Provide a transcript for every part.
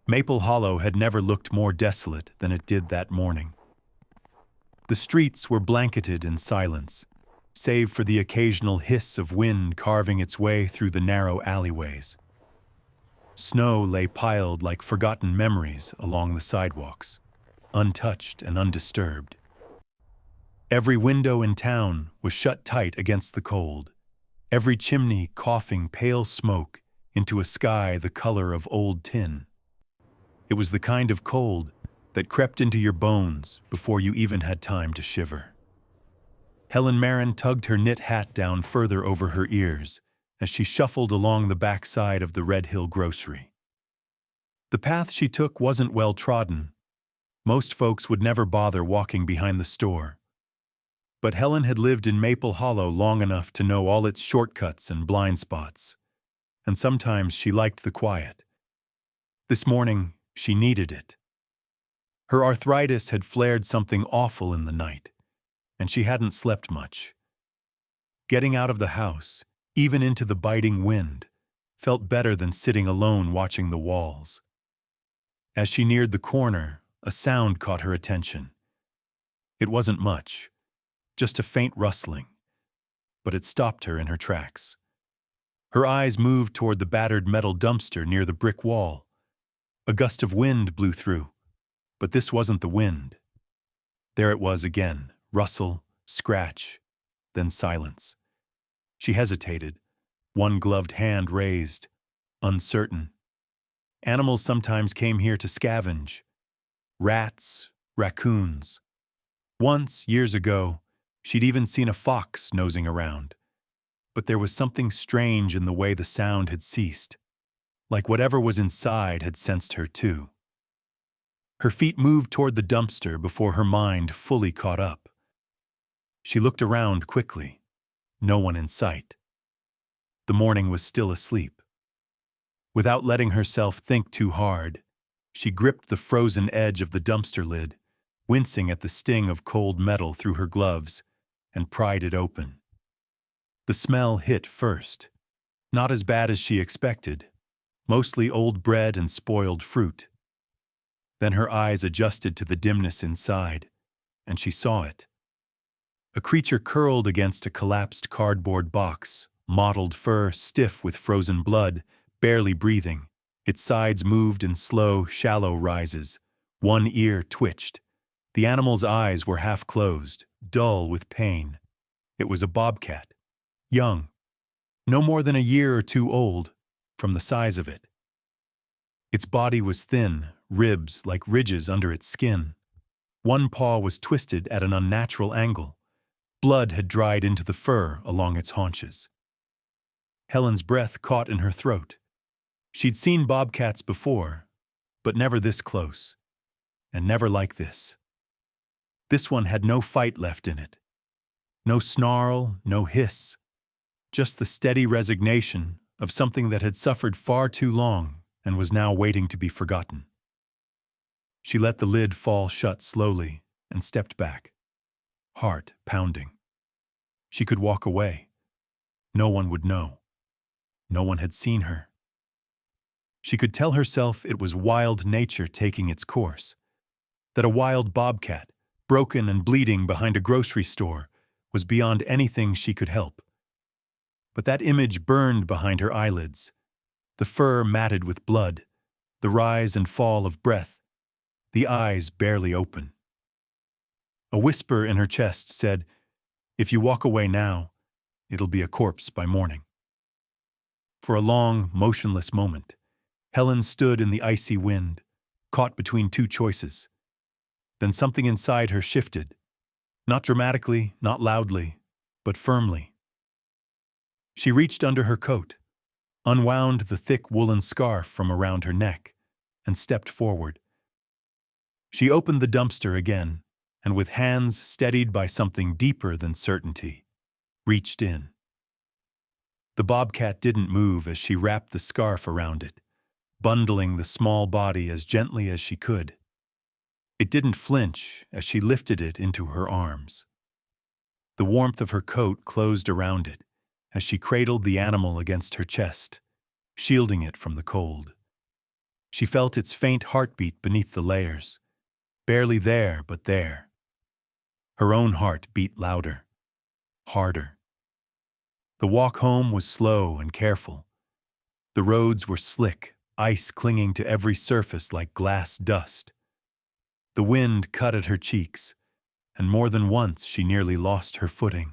Maple Hollow had never looked more desolate than it did that morning. The streets were blanketed in silence, save for the occasional hiss of wind carving its way through the narrow alleyways. Snow lay piled like forgotten memories along the sidewalks, untouched and undisturbed. Every window in town was shut tight against the cold, every chimney coughing pale smoke into a sky the color of old tin. It was the kind of cold that crept into your bones before you even had time to shiver. Helen Maren tugged her knit hat down further over her ears as she shuffled along the backside of the Red Hill grocery. The path she took wasn't well trodden. Most folks would never bother walking behind the store. But Helen had lived in Maple Hollow long enough to know all its shortcuts and blind spots, and sometimes she liked the quiet. This morning, she needed it. Her arthritis had flared something awful in the night, and she hadn't slept much. Getting out of the house, even into the biting wind, felt better than sitting alone watching the walls. As she neared the corner, a sound caught her attention. It wasn't much, just a faint rustling, but it stopped her in her tracks. Her eyes moved toward the battered metal dumpster near the brick wall. A gust of wind blew through, but this wasn't the wind. There it was again, rustle, scratch, then silence. She hesitated, one gloved hand raised, uncertain. Animals sometimes came here to scavenge. Rats, raccoons. Once, years ago, she'd even seen a fox nosing around. But there was something strange in the way the sound had ceased, like whatever was inside had sensed her too. Her feet moved toward the dumpster before her mind fully caught up. She looked around quickly. No one in sight. The morning was still asleep. Without letting herself think too hard, she gripped the frozen edge of the dumpster lid, wincing at the sting of cold metal through her gloves, and pried it open. The smell hit first. Not as bad as she expected, mostly old bread and spoiled fruit. Then her eyes adjusted to the dimness inside, and she saw it. A creature curled against a collapsed cardboard box, mottled fur stiff with frozen blood, barely breathing. Its sides moved in slow, shallow rises. One ear twitched. The animal's eyes were half closed, dull with pain. It was a bobcat, young, no more than a year or two old, from the size of it. Its body was thin, ribs like ridges under its skin. One paw was twisted at an unnatural angle. Blood had dried into the fur along its haunches. Helen's breath caught in her throat. She'd seen bobcats before, but never this close, and never like this. This one had no fight left in it. No snarl, no hiss, just the steady resignation of something that had suffered far too long and was now waiting to be forgotten. She let the lid fall shut slowly and stepped back, heart pounding. She could walk away. No one would know. No one had seen her. She could tell herself it was wild nature taking its course, that a wild bobcat, broken and bleeding behind a grocery store, was beyond anything she could help. But that image burned behind her eyelids, the fur matted with blood, the rise and fall of breath, the eyes barely open. A whisper in her chest said, "If you walk away now, it'll be a corpse by morning." For a long, motionless moment, Helen stood in the icy wind, caught between two choices. Then something inside her shifted, not dramatically, not loudly, but firmly. She reached under her coat, unwound the thick woolen scarf from around her neck, and stepped forward. She opened the dumpster again, and with hands steadied by something deeper than certainty, reached in. The bobcat didn't move as she wrapped the scarf around it, bundling the small body as gently as she could. It didn't flinch as she lifted it into her arms. The warmth of her coat closed around it as she cradled the animal against her chest, shielding it from the cold. She felt its faint heartbeat beneath the layers. Barely there, but there. Her own heart beat louder, harder. The walk home was slow and careful. The roads were slick, ice clinging to every surface like glass dust. The wind cut at her cheeks, and more than once she nearly lost her footing.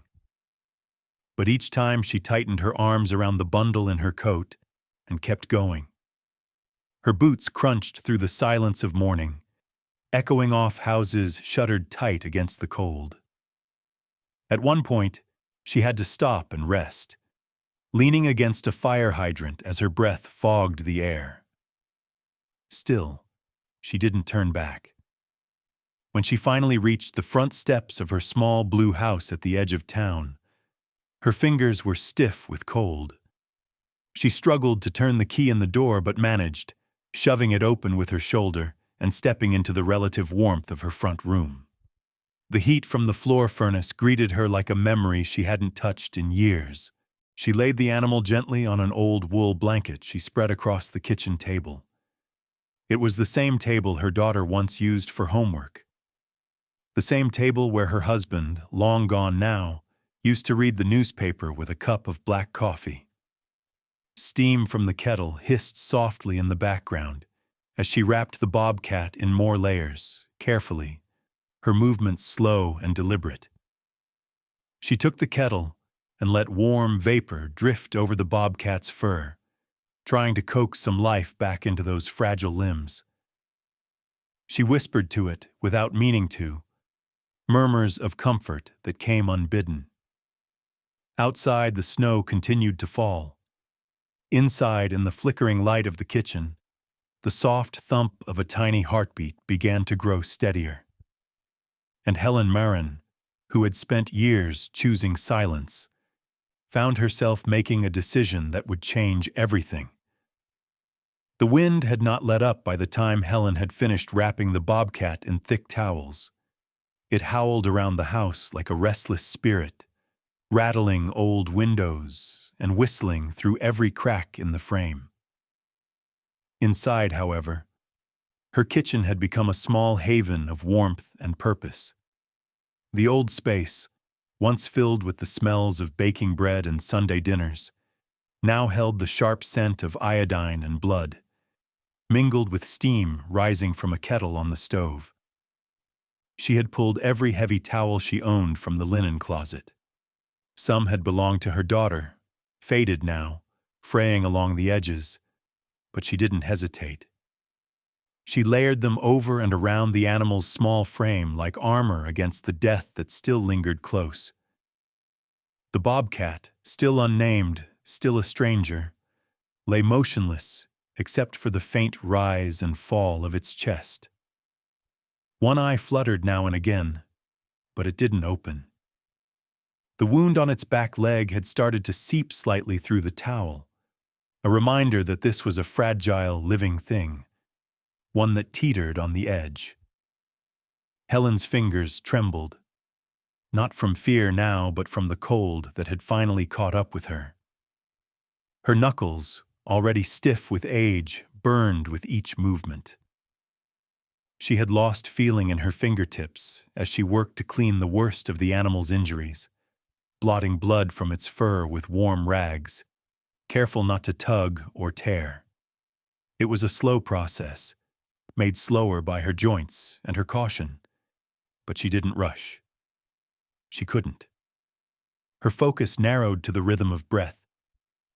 But each time she tightened her arms around the bundle in her coat and kept going. Her boots crunched through the silence of morning, echoing off houses shuttered tight against the cold. At one point, she had to stop and rest, leaning against a fire hydrant as her breath fogged the air. Still, she didn't turn back. When she finally reached the front steps of her small blue house at the edge of town, her fingers were stiff with cold. She struggled to turn the key in the door but managed, shoving it open with her shoulder and stepping into the relative warmth of her front room. The heat from the floor furnace greeted her like a memory she hadn't touched in years. She laid the animal gently on an old wool blanket she spread across the kitchen table. It was the same table her daughter once used for homework. The same table where her husband, long gone now, used to read the newspaper with a cup of black coffee. Steam from the kettle hissed softly in the background as she wrapped the bobcat in more layers, carefully, her movements slow and deliberate. She took the kettle and let warm vapor drift over the bobcat's fur, trying to coax some life back into those fragile limbs. She whispered to it without meaning to, murmurs of comfort that came unbidden. Outside, the snow continued to fall. Inside, in the flickering light of the kitchen, the soft thump of a tiny heartbeat began to grow steadier. And Helen Maren, who had spent years choosing silence, found herself making a decision that would change everything. The wind had not let up by the time Helen had finished wrapping the bobcat in thick towels. It howled around the house like a restless spirit, rattling old windows and whistling through every crack in the frame. Inside, however, her kitchen had become a small haven of warmth and purpose. The old space, once filled with the smells of baking bread and Sunday dinners, now held the sharp scent of iodine and blood, mingled with steam rising from a kettle on the stove. She had pulled every heavy towel she owned from the linen closet. Some had belonged to her daughter, faded now, fraying along the edges, but she didn't hesitate. She layered them over and around the animal's small frame like armor against the death that still lingered close. The bobcat, still unnamed, still a stranger, lay motionless except for the faint rise and fall of its chest. One eye fluttered now and again, but it didn't open. The wound on its back leg had started to seep slightly through the towel, a reminder that this was a fragile, living thing, one that teetered on the edge. Helen's fingers trembled, not from fear now, but from the cold that had finally caught up with her. Her knuckles, already stiff with age, burned with each movement. She had lost feeling in her fingertips as she worked to clean the worst of the animal's injuries, blotting blood from its fur with warm rags, careful not to tug or tear. It was a slow process, made slower by her joints and her caution, but she didn't rush. She couldn't. Her focus narrowed to the rhythm of breath,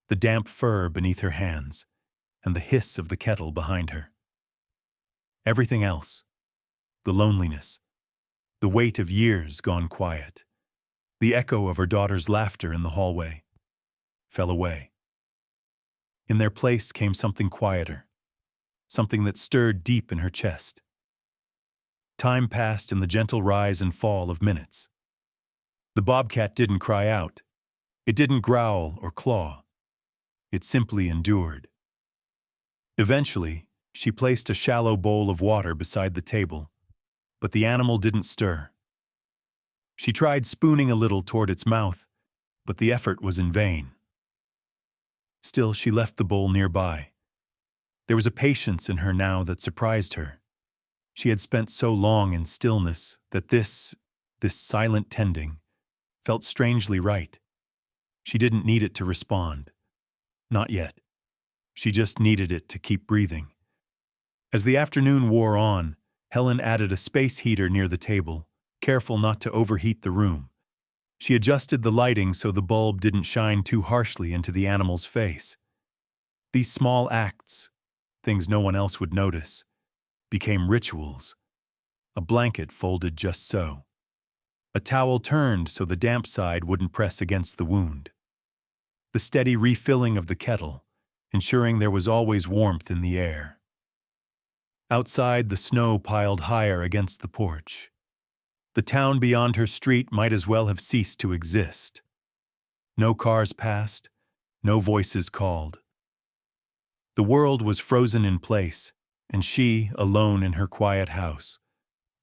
the damp fur beneath her hands, and the hiss of the kettle behind her. Everything else, the loneliness, the weight of years gone quiet, the echo of her daughter's laughter in the hallway, fell away. In their place came something quieter, something that stirred deep in her chest. Time passed in the gentle rise and fall of minutes. The bobcat didn't cry out. It didn't growl or claw. It simply endured. Eventually, she placed a shallow bowl of water beside the table, but the animal didn't stir. She tried spooning a little toward its mouth, but the effort was in vain. Still, she left the bowl nearby. There was a patience in her now that surprised her. She had spent so long in stillness that this silent tending, felt strangely right. She didn't need it to respond. Not yet. She just needed it to keep breathing. As the afternoon wore on, Helen added a space heater near the table, careful not to overheat the room. She adjusted the lighting so the bulb didn't shine too harshly into the animal's face. These small acts, things no one else would notice, became rituals. A blanket folded just so. A towel turned so the damp side wouldn't press against the wound. The steady refilling of the kettle, ensuring there was always warmth in the air. Outside, the snow piled higher against the porch. The town beyond her street might as well have ceased to exist. No cars passed, no voices called. The world was frozen in place, and she, alone in her quiet house,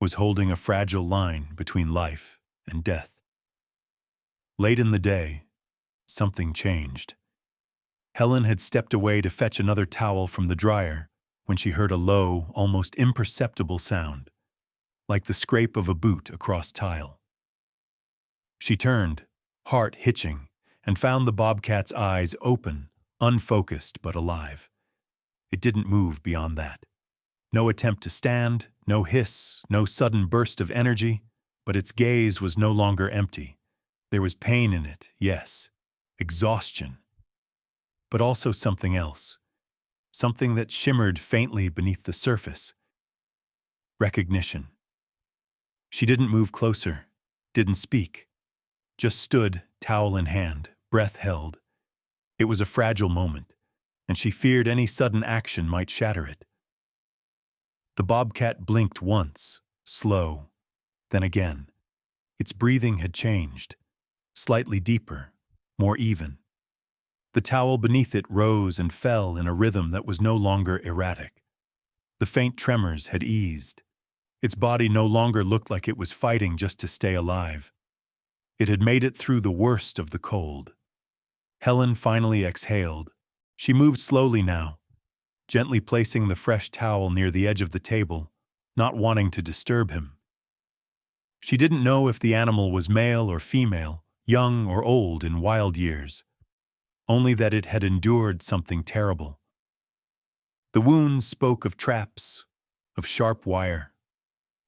was holding a fragile line between life and death. Late in the day, something changed. Helen had stepped away to fetch another towel from the dryer when she heard a low, almost imperceptible sound, like the scrape of a boot across tile. She turned, heart hitching, and found the bobcat's eyes open, unfocused but alive. It didn't move beyond that. No attempt to stand, no hiss, no sudden burst of energy, but its gaze was no longer empty. There was pain in it, yes, exhaustion, but also something else, something that shimmered faintly beneath the surface. Recognition. She didn't move closer, didn't speak, just stood, towel in hand, breath held. It was a fragile moment, and she feared any sudden action might shatter it. The bobcat blinked once, slow, then again. Its breathing had changed, slightly deeper, more even. The towel beneath it rose and fell in a rhythm that was no longer erratic. The faint tremors had eased. Its body no longer looked like it was fighting just to stay alive. It had made it through the worst of the cold. Helen finally exhaled. She moved slowly now, gently placing the fresh towel near the edge of the table, not wanting to disturb him. She didn't know if the animal was male or female, young or old in wild years, only that it had endured something terrible. The wounds spoke of traps, of sharp wire,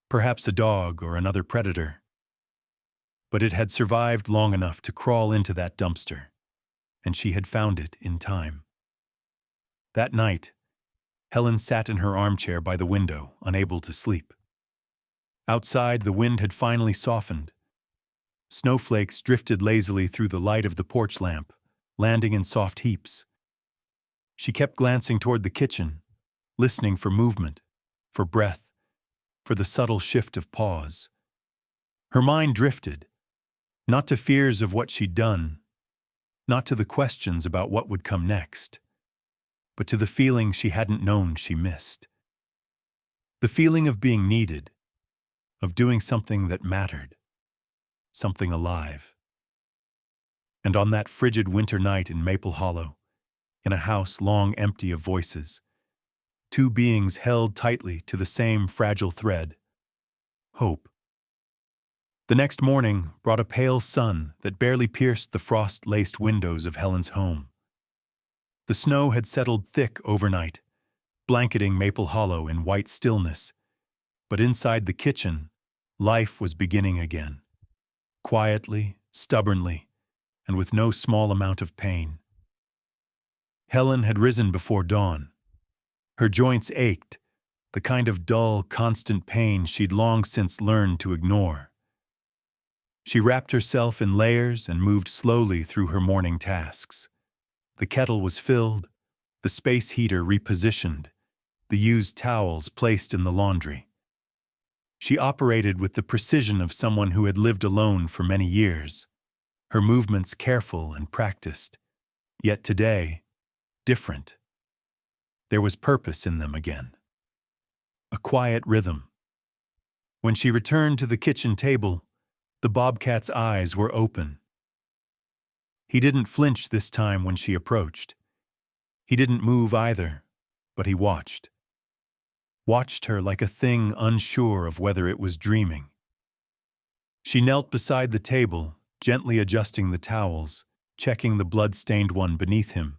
perhaps a dog or another predator. But it had survived long enough to crawl into that dumpster, and she had found it in time. That night, Helen sat in her armchair by the window, unable to sleep. Outside, the wind had finally softened. Snowflakes drifted lazily through the light of the porch lamp, landing in soft heaps. She kept glancing toward the kitchen, listening for movement, for breath, for the subtle shift of pause. Her mind drifted, not to fears of what she'd done, not to the questions about what would come next, but to the feeling she hadn't known she missed. The feeling of being needed, of doing something that mattered, something alive. And on that frigid winter night in Maple Hollow, in a house long empty of voices, two beings held tightly to the same fragile thread, hope. The next morning brought a pale sun that barely pierced the frost-laced windows of Helen's home. The snow had settled thick overnight, blanketing Maple Hollow in white stillness, but inside the kitchen, life was beginning again, quietly, stubbornly, and with no small amount of pain. Helen had risen before dawn. Her joints ached, the kind of dull, constant pain she'd long since learned to ignore. She wrapped herself in layers and moved slowly through her morning tasks. The kettle was filled, the space heater repositioned, the used towels placed in the laundry. She operated with the precision of someone who had lived alone for many years, her movements careful and practiced, yet today, different. There was purpose in them again. A quiet rhythm. When she returned to the kitchen table, the bobcat's eyes were open. He didn't flinch this time when she approached. He didn't move either, but he watched her like a thing unsure of whether it was dreaming. She knelt beside the table, gently adjusting the towels, checking the blood-stained one beneath him.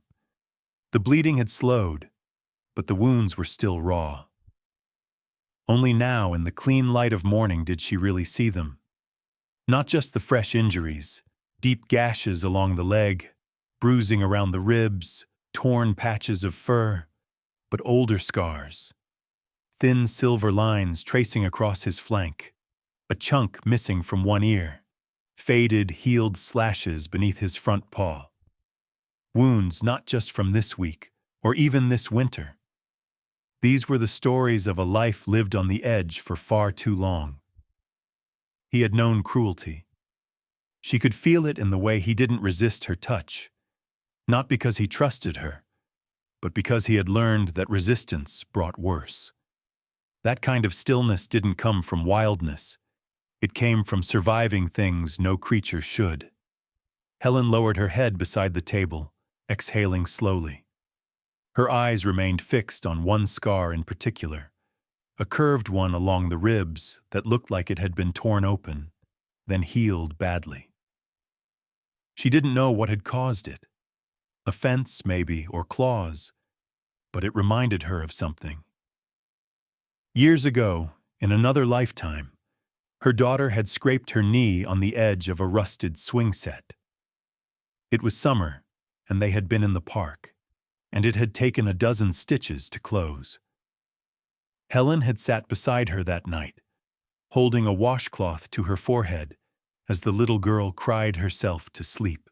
The bleeding had slowed, but the wounds were still raw. Only now, in the clean light of morning, did she really see them. Not just the fresh injuries, deep gashes along the leg, bruising around the ribs, torn patches of fur, but older scars. Thin silver lines tracing across his flank, a chunk missing from one ear, faded, healed slashes beneath his front paw. Wounds not just from this week, or even this winter. These were the stories of a life lived on the edge for far too long. He had known cruelty. She could feel it in the way he didn't resist her touch, not because he trusted her, but because he had learned that resistance brought worse. That kind of stillness didn't come from wildness. It came from surviving things no creature should. Helen lowered her head beside the table, exhaling slowly. Her eyes remained fixed on one scar in particular, a curved one along the ribs that looked like it had been torn open, then healed badly. She didn't know what had caused it. A fence, maybe, or claws, but it reminded her of something. Years ago, in another lifetime, her daughter had scraped her knee on the edge of a rusted swing set. It was summer, and they had been in the park, and it had taken a dozen stitches to close. Helen had sat beside her that night, holding a washcloth to her forehead as the little girl cried herself to sleep.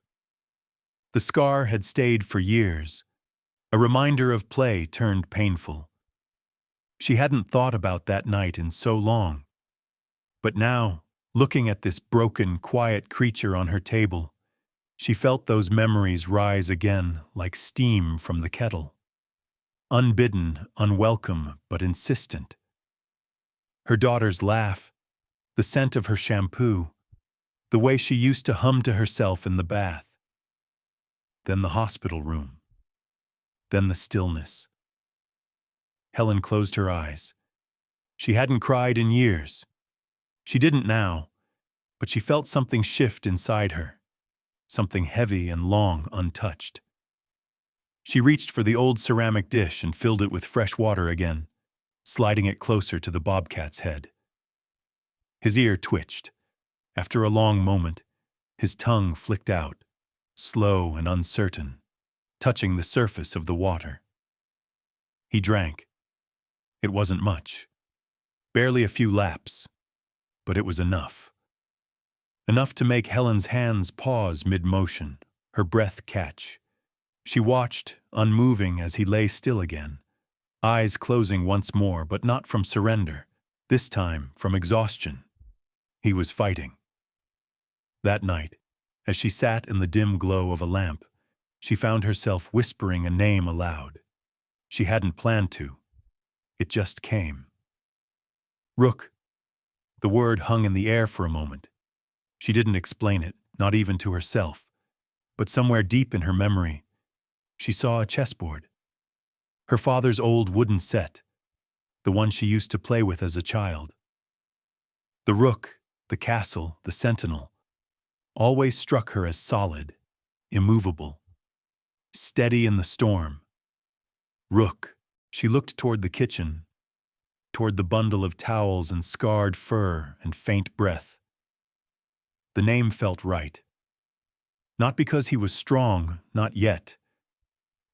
The scar had stayed for years, a reminder of play turned painful. She hadn't thought about that night in so long. But now, looking at this broken, quiet creature on her table, she felt those memories rise again like steam from the kettle. Unbidden, unwelcome, but insistent. Her daughter's laugh, the scent of her shampoo, the way she used to hum to herself in the bath. Then the hospital room. Then the stillness. Helen closed her eyes. She hadn't cried in years. She didn't now, but she felt something shift inside her, something heavy and long untouched. She reached for the old ceramic dish and filled it with fresh water again, sliding it closer to the bobcat's head. His ear twitched. After a long moment, his tongue flicked out, slow and uncertain, touching the surface of the water. He drank. It wasn't much. Barely a few laps. But it was enough. Enough to make Helen's hands pause mid-motion, her breath catch. She watched, unmoving as he lay still again, eyes closing once more, but not from surrender, this time from exhaustion. He was fighting. That night, as she sat in the dim glow of a lamp, she found herself whispering a name aloud. She hadn't planned to. It just came. Rook. The word hung in the air for a moment. She didn't explain it, not even to herself. But somewhere deep in her memory, she saw a chessboard. Her father's old wooden set, the one she used to play with as a child. The rook, the castle, the sentinel, always struck her as solid, immovable, steady in the storm. Rook. She looked toward the kitchen, toward the bundle of towels and scarred fur and faint breath. The name felt right. Not because he was strong, not yet,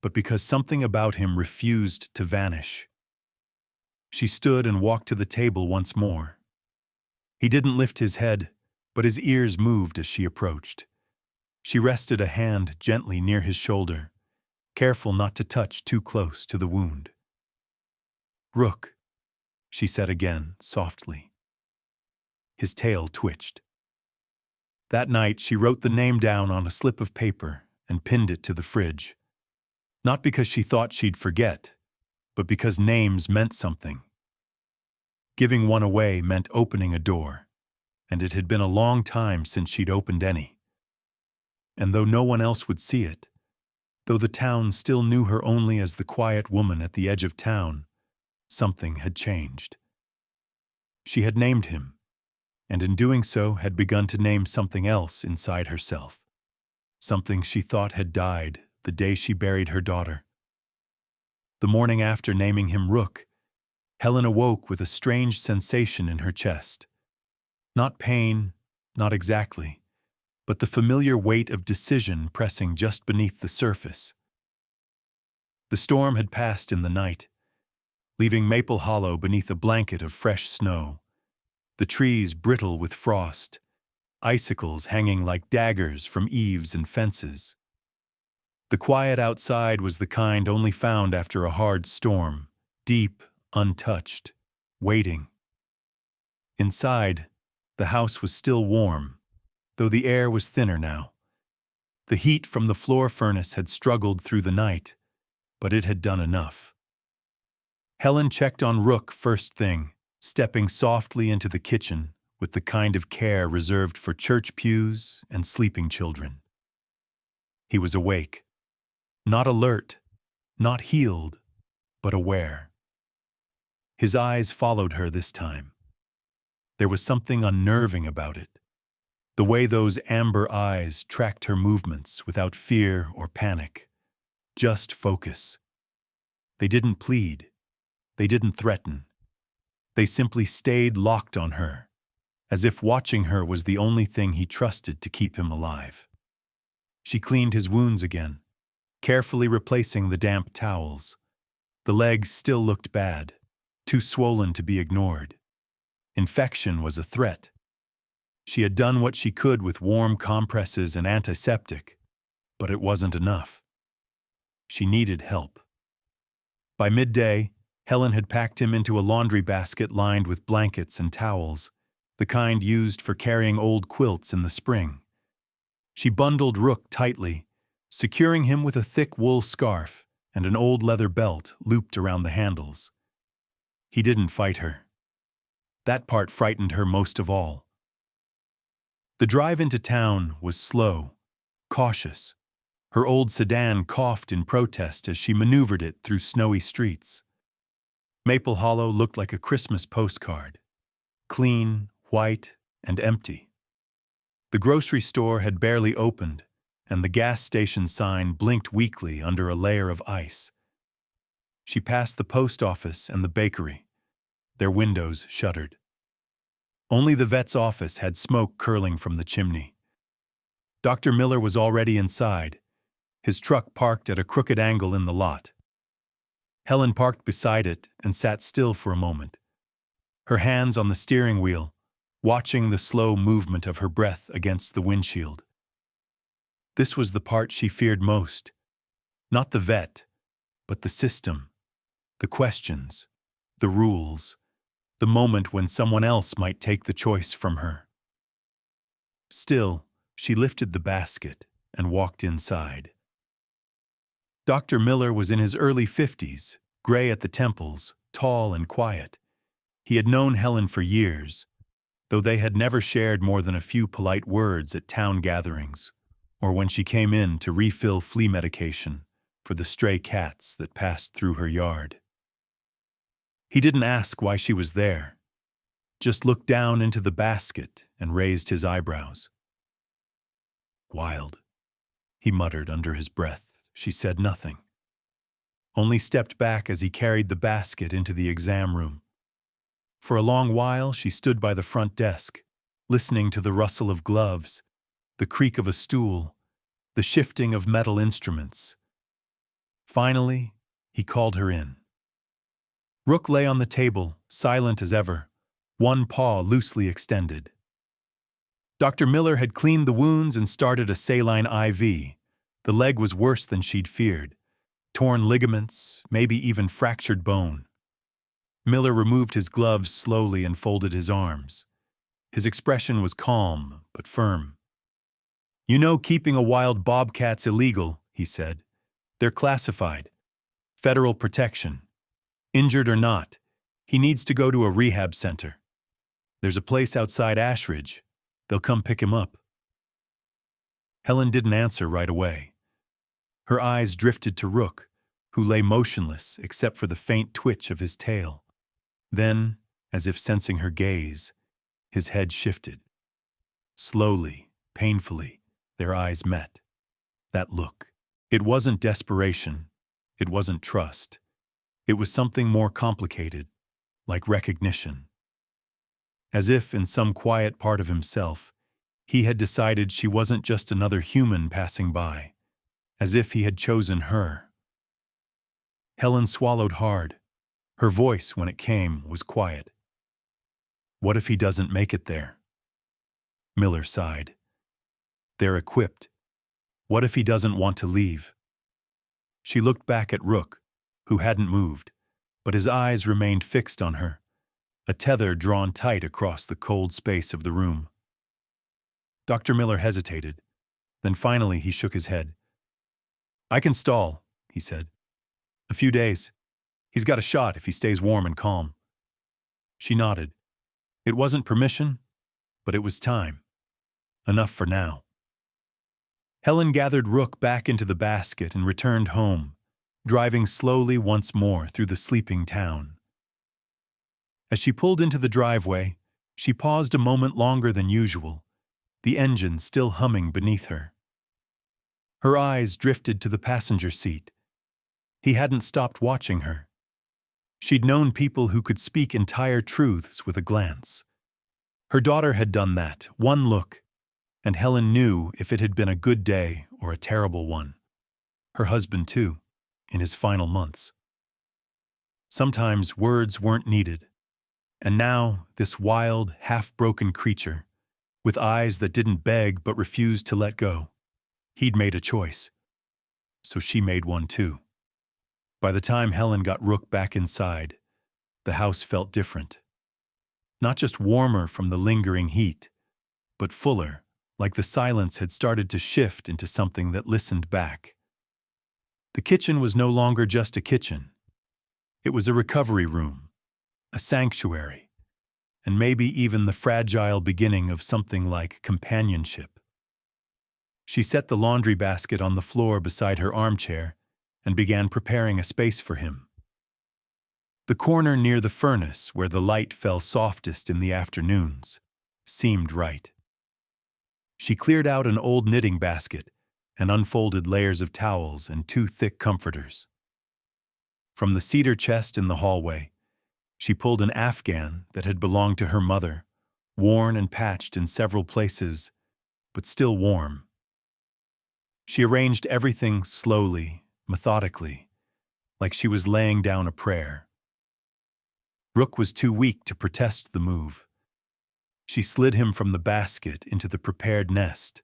but because something about him refused to vanish. She stood and walked to the table once more. He didn't lift his head, but his ears moved as she approached. She rested a hand gently near his shoulder, careful not to touch too close to the wound. Rook, she said again, softly. His tail twitched. That night, she wrote the name down on a slip of paper and pinned it to the fridge. Not because she thought she'd forget, but because names meant something. Giving one away meant opening a door, and it had been a long time since she'd opened any. And though no one else would see it, Though the town still knew her only as the quiet woman at the edge of town, something had changed. She had named him, and in doing so had begun to name something else inside herself, something she thought had died the day she buried her daughter. The morning after naming him Rook, Helen awoke with a strange sensation in her chest. Not pain, not exactly, but the familiar weight of decision pressing just beneath the surface. The storm had passed in the night, leaving Maple Hollow beneath a blanket of fresh snow, the trees brittle with frost, icicles hanging like daggers from eaves and fences. The quiet outside was the kind only found after a hard storm, deep, untouched, waiting. Inside, the house was still warm, though the air was thinner now. The heat from the floor furnace had struggled through the night, but it had done enough. Helen checked on Rook first thing, stepping softly into the kitchen with the kind of care reserved for church pews and sleeping children. He was awake. Not alert, not healed, but aware. His eyes followed her this time. There was something unnerving about it, the way those amber eyes tracked her movements without fear or panic, just focus. They didn't plead, they didn't threaten. They simply stayed locked on her, as if watching her was the only thing he trusted to keep him alive. She cleaned his wounds again, carefully replacing the damp towels. The legs still looked bad, too swollen to be ignored. Infection was a threat. She had done what she could with warm compresses and antiseptic, but it wasn't enough. She needed help. By midday, Helen had packed him into a laundry basket lined with blankets and towels, the kind used for carrying old quilts in the spring. She bundled Rook tightly, securing him with a thick wool scarf and an old leather belt looped around the handles. He didn't fight her. That part frightened her most of all. The drive into town was slow, cautious. Her old sedan coughed in protest as she maneuvered it through snowy streets. Maple Hollow looked like a Christmas postcard, clean, white, and empty. The grocery store had barely opened, and the gas station sign blinked weakly under a layer of ice. She passed the post office and the bakery. Their windows shuttered. Only the vet's office had smoke curling from the chimney. Dr. Miller was already inside, his truck parked at a crooked angle in the lot. Helen parked beside it and sat still for a moment, her hands on the steering wheel, watching the slow movement of her breath against the windshield. This was the part she feared most. Not the vet, but the system, the questions, the rules, the moment when someone else might take the choice from her. Still, she lifted the basket and walked inside. Dr. Miller was in his early 50s, gray at the temples, tall and quiet. He had known Helen for years, though they had never shared more than a few polite words at town gatherings, or when she came in to refill flea medication for the stray cats that passed through her yard. He didn't ask why she was there, just looked down into the basket and raised his eyebrows. Wild, he muttered under his breath. She said nothing, only stepped back as he carried the basket into the exam room. For a long while, she stood by the front desk, listening to the rustle of gloves, the creak of a stool, the shifting of metal instruments. Finally, he called her in. Rook lay on the table, silent as ever, one paw loosely extended. Dr. Miller had cleaned the wounds and started a saline IV. The leg was worse than she'd feared. Torn ligaments, maybe even fractured bone. Miller removed his gloves slowly and folded his arms. His expression was calm, but firm. "You know keeping a wild bobcat's illegal," he said. "They're classified. Federal protection. Injured or not, he needs to go to a rehab center. There's a place outside Ashridge. They'll come pick him up." Helen didn't answer right away. Her eyes drifted to Rook, who lay motionless except for the faint twitch of his tail. Then, as if sensing her gaze, his head shifted. Slowly, painfully, their eyes met. That look. It wasn't desperation. It wasn't trust. It was something more complicated, like recognition. As if, in some quiet part of himself, he had decided she wasn't just another human passing by. As if he had chosen her. Helen swallowed hard. Her voice, when it came, was quiet. What if he doesn't make it there? Miller sighed. They're equipped. What if he doesn't want to leave? She looked back at Rook, who hadn't moved, but his eyes remained fixed on her, a tether drawn tight across the cold space of the room. Dr. Miller hesitated. Then finally he shook his head. I can stall, he said. A few days. He's got a shot if he stays warm and calm. She nodded. It wasn't permission, but it was time. Enough for now. Helen gathered Rook back into the basket and returned home, driving slowly once more through the sleeping town. As she pulled into the driveway, she paused a moment longer than usual, the engine still humming beneath her. Her eyes drifted to the passenger seat. He hadn't stopped watching her. She'd known people who could speak entire truths with a glance. Her daughter had done that, one look, and Helen knew if it had been a good day or a terrible one. Her husband, too, in his final months. Sometimes words weren't needed. And now, this wild, half-broken creature, with eyes that didn't beg but refused to let go. He'd made a choice. So she made one too. By the time Helen got Rook back inside, the house felt different. Not just warmer from the lingering heat, but fuller, like the silence had started to shift into something that listened back. The kitchen was no longer just a kitchen. It was a recovery room, a sanctuary, and maybe even the fragile beginning of something like companionship. She set the laundry basket on the floor beside her armchair and began preparing a space for him. The corner near the furnace, where the light fell softest in the afternoons, seemed right. She cleared out an old knitting basket and unfolded layers of towels and 2 thick comforters. From the cedar chest in the hallway, she pulled an afghan that had belonged to her mother, worn and patched in several places, but still warm. She arranged everything slowly, methodically, like she was laying down a prayer. Rook was too weak to protest the move. She slid him from the basket into the prepared nest,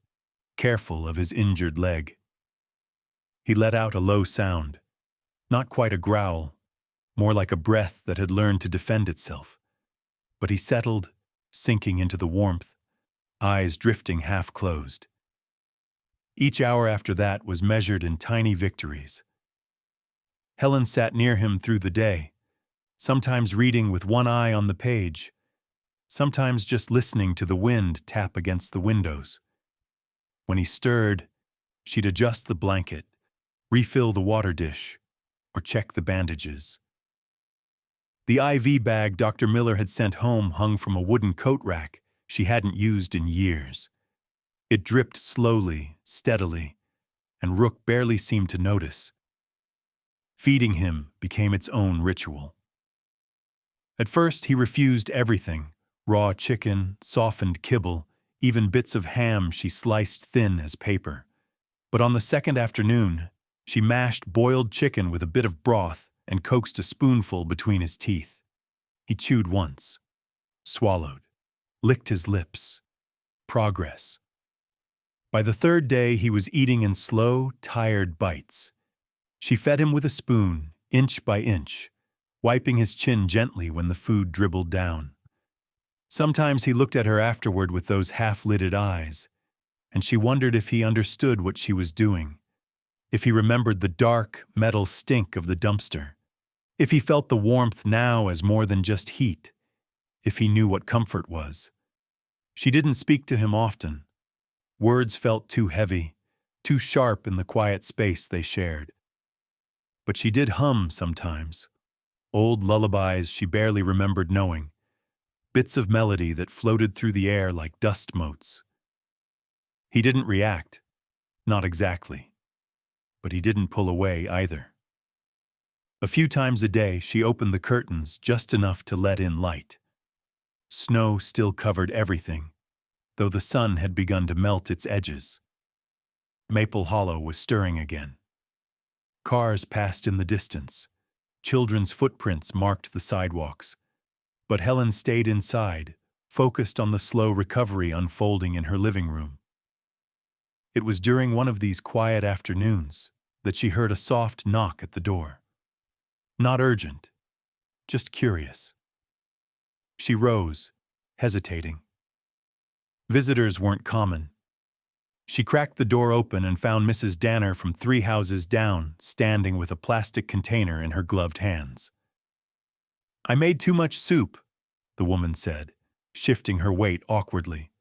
careful of his injured leg. He let out a low sound, not quite a growl, more like a breath that had learned to defend itself. But he settled, sinking into the warmth, eyes drifting half-closed. Each hour after that was measured in tiny victories. Helen sat near him through the day, sometimes reading with one eye on the page, sometimes just listening to the wind tap against the windows. When he stirred, she'd adjust the blanket, refill the water dish, or check the bandages. The IV bag Dr. Miller had sent home hung from a wooden coat rack she hadn't used in years. It dripped slowly, steadily, and Rook barely seemed to notice. Feeding him became its own ritual. At first, he refused everything: raw chicken, softened kibble, even bits of ham she sliced thin as paper. But on the second afternoon, she mashed boiled chicken with a bit of broth and coaxed a spoonful between his teeth. He chewed once, swallowed, licked his lips. Progress. By the third day, he was eating in slow, tired bites. She fed him with a spoon, inch by inch, wiping his chin gently when the food dribbled down. Sometimes he looked at her afterward with those half-lidded eyes, and she wondered if he understood what she was doing, if he remembered the dark, metal stink of the dumpster, if he felt the warmth now as more than just heat, if he knew what comfort was. She didn't speak to him often. Words felt too heavy, too sharp in the quiet space they shared. But she did hum sometimes, old lullabies she barely remembered knowing, bits of melody that floated through the air like dust motes. He didn't react, not exactly, but he didn't pull away either. A few times a day she opened the curtains just enough to let in light. Snow still covered everything, though the sun had begun to melt its edges. Maple Hollow was stirring again. Cars passed in the distance. Children's footprints marked the sidewalks. But Helen stayed inside, focused on the slow recovery unfolding in her living room. It was during one of these quiet afternoons that she heard a soft knock at the door. Not urgent, just curious. She rose, hesitating. Visitors weren't common. She cracked the door open and found Mrs. Danner from 3 houses down, standing with a plastic container in her gloved hands. "I made too much soup," the woman said, shifting her weight awkwardly.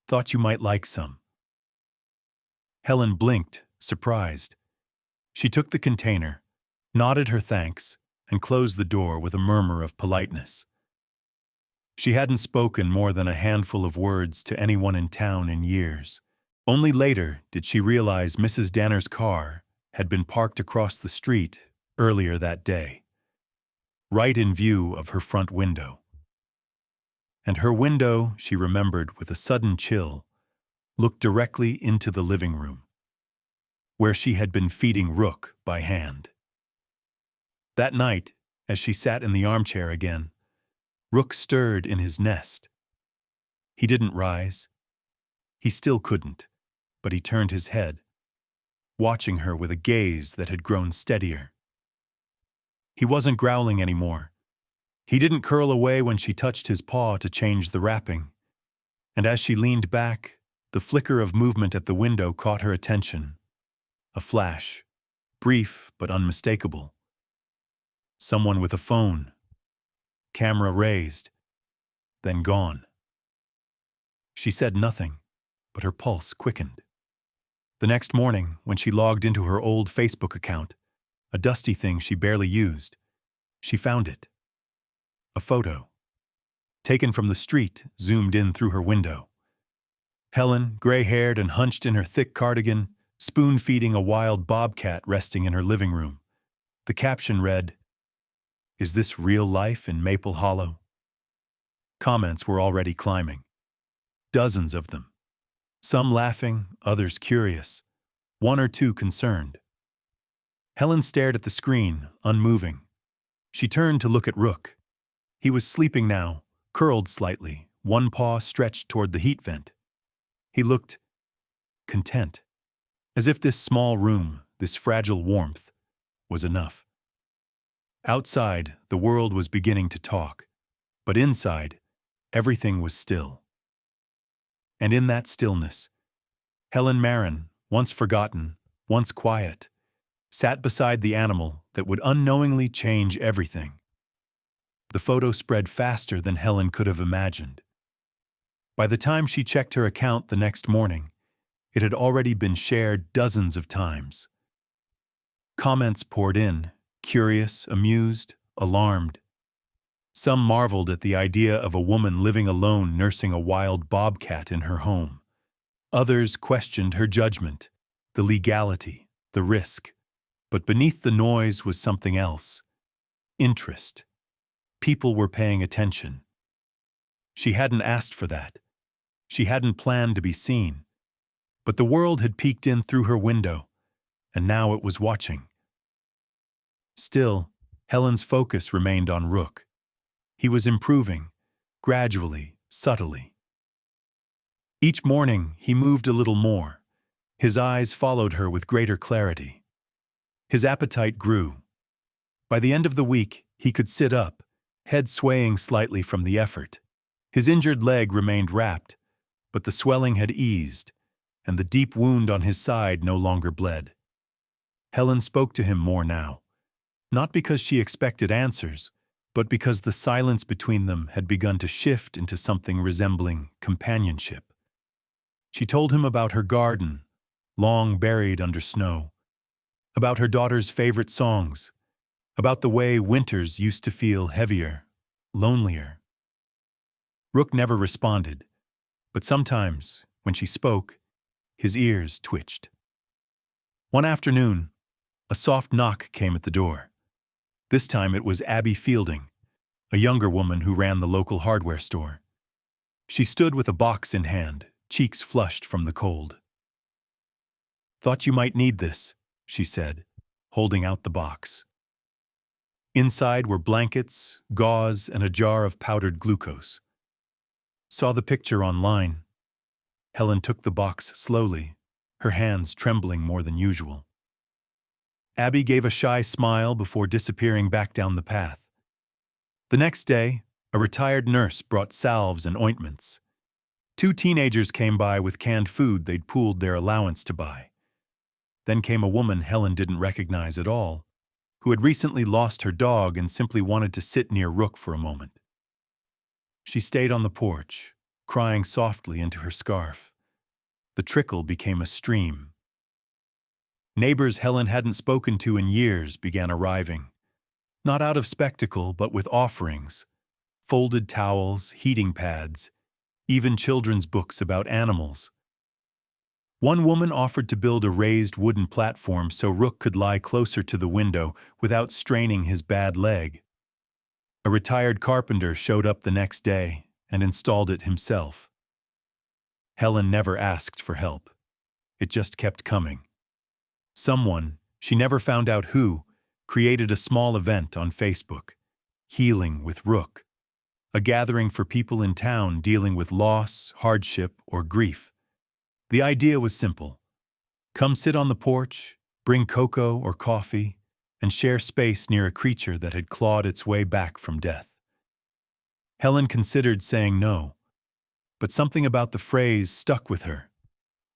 "Thought you might like some." Helen blinked, surprised. She took the container, nodded her thanks, and closed the door with a murmur of politeness. She hadn't spoken more than a handful of words to anyone in town in years. Only later did she realize Mrs. Danner's car had been parked across the street earlier that day, right in view of her front window. And her window, she remembered with a sudden chill, looked directly into the living room, where she had been feeding Rook by hand. That night, as she sat in the armchair again, Rook stirred in his nest. He didn't rise. He still couldn't, but he turned his head, watching her with a gaze that had grown steadier. He wasn't growling anymore. He didn't curl away when she touched his paw to change the wrapping. And as she leaned back, the flicker of movement at the window caught her attention. A flash, brief but unmistakable. Someone with a phone. Camera raised, then gone. She said nothing, but her pulse quickened. The next morning, when she logged into her old Facebook account, a dusty thing she barely used, she found it. A photo, taken from the street, zoomed in through her window. Helen, gray-haired and hunched in her thick cardigan, spoon-feeding a wild bobcat resting in her living room. The caption read, "Is this real life in Maple Hollow?" Comments were already climbing. Dozens of them. Some laughing, others curious, one or two concerned. Helen stared at the screen, unmoving. She turned to look at Rook. He was sleeping now, curled slightly, one paw stretched toward the heat vent. He looked content, as if this small room, this fragile warmth, was enough. Outside, the world was beginning to talk, but inside, everything was still. And in that stillness, Helen Maren, once forgotten, once quiet, sat beside the animal that would unknowingly change everything. The photo spread faster than Helen could have imagined. By the time she checked her account the next morning, it had already been shared dozens of times. Comments poured in, curious, amused, alarmed. Some marveled at the idea of a woman living alone nursing a wild bobcat in her home. Others questioned her judgment, the legality, the risk. But beneath the noise was something else. Interest. People were paying attention. She hadn't asked for that. She hadn't planned to be seen. But the world had peeked in through her window, and now it was watching. Still, Helen's focus remained on Rook. He was improving, gradually, subtly. Each morning, he moved a little more. His eyes followed her with greater clarity. His appetite grew. By the end of the week, he could sit up, head swaying slightly from the effort. His injured leg remained wrapped, but the swelling had eased, and the deep wound on his side no longer bled. Helen spoke to him more now, not because she expected answers, but because the silence between them had begun to shift into something resembling companionship. She told him about her garden, long buried under snow, about her daughter's favorite songs, about the way winters used to feel heavier, lonelier. Rook never responded, but sometimes, when she spoke, his ears twitched. One afternoon, a soft knock came at the door. This time it was Abby Fielding, a younger woman who ran the local hardware store. She stood with a box in hand, cheeks flushed from the cold. "Thought you might need this," she said, holding out the box. Inside were blankets, gauze, and a jar of powdered glucose. "Saw the picture online." Helen took the box slowly, her hands trembling more than usual. Abby gave a shy smile before disappearing back down the path. The next day, a retired nurse brought salves and ointments. 2 teenagers came by with canned food they'd pooled their allowance to buy. Then came a woman Helen didn't recognize at all, who had recently lost her dog and simply wanted to sit near Rook for a moment. She stayed on the porch, crying softly into her scarf. The trickle became a stream. Neighbors Helen hadn't spoken to in years began arriving, not out of spectacle but with offerings, folded towels, heating pads, even children's books about animals. One woman offered to build a raised wooden platform so Rook could lie closer to the window without straining his bad leg. A retired carpenter showed up the next day and installed it himself. Helen never asked for help. It just kept coming. Someone, she never found out who, created a small event on Facebook, Healing with Rook, a gathering for people in town dealing with loss, hardship, or grief. The idea was simple. Come sit on the porch, bring cocoa or coffee, and share space near a creature that had clawed its way back from death. Helen considered saying no, but something about the phrase stuck with her.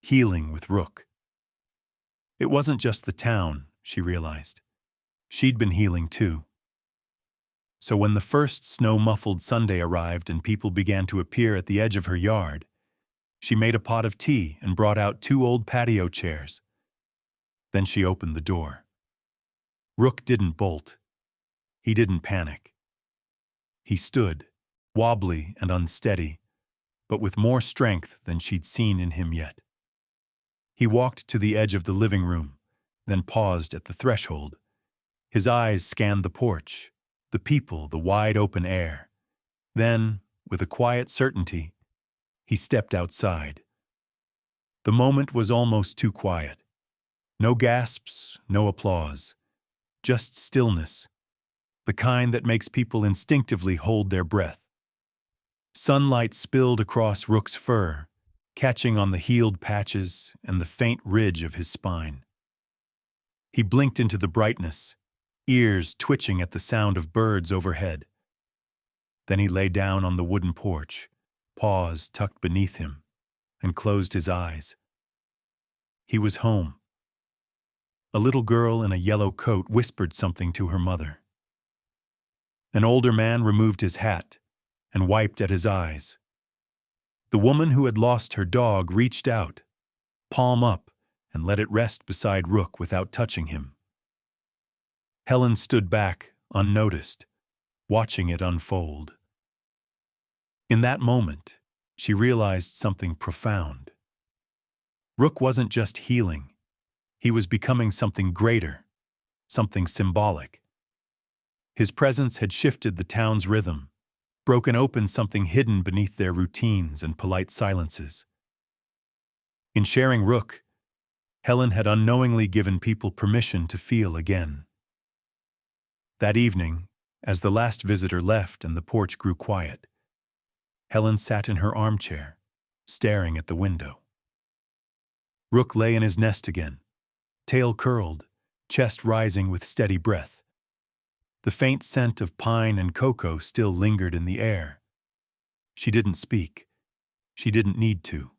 Healing with Rook. It wasn't just the town, she realized. She'd been healing too. So when the first snow-muffled Sunday arrived and people began to appear at the edge of her yard, she made a pot of tea and brought out 2 old patio chairs. Then she opened the door. Rook didn't bolt. He didn't panic. He stood, wobbly and unsteady, but with more strength than she'd seen in him yet. He walked to the edge of the living room, then paused at the threshold. His eyes scanned the porch, the people, the wide open air. Then, with a quiet certainty, he stepped outside. The moment was almost too quiet. No gasps, no applause. Just stillness, the kind that makes people instinctively hold their breath. Sunlight spilled across Rook's fur, catching on the healed patches and the faint ridge of his spine. He blinked into the brightness, ears twitching at the sound of birds overhead. Then he lay down on the wooden porch, paws tucked beneath him, and closed his eyes. He was home. A little girl in a yellow coat whispered something to her mother. An older man removed his hat and wiped at his eyes. The woman who had lost her dog reached out, palm up, and let it rest beside Rook without touching him. Helen stood back, unnoticed, watching it unfold. In that moment, she realized something profound. Rook wasn't just healing. He was becoming something greater, something symbolic. His presence had shifted the town's rhythm, broken open something hidden beneath their routines and polite silences. In sharing Rook, Helen had unknowingly given people permission to feel again. That evening, as the last visitor left and the porch grew quiet, Helen sat in her armchair, staring at the window. Rook lay in his nest again, tail curled, chest rising with steady breath. The faint scent of pine and cocoa still lingered in the air. She didn't speak. She didn't need to.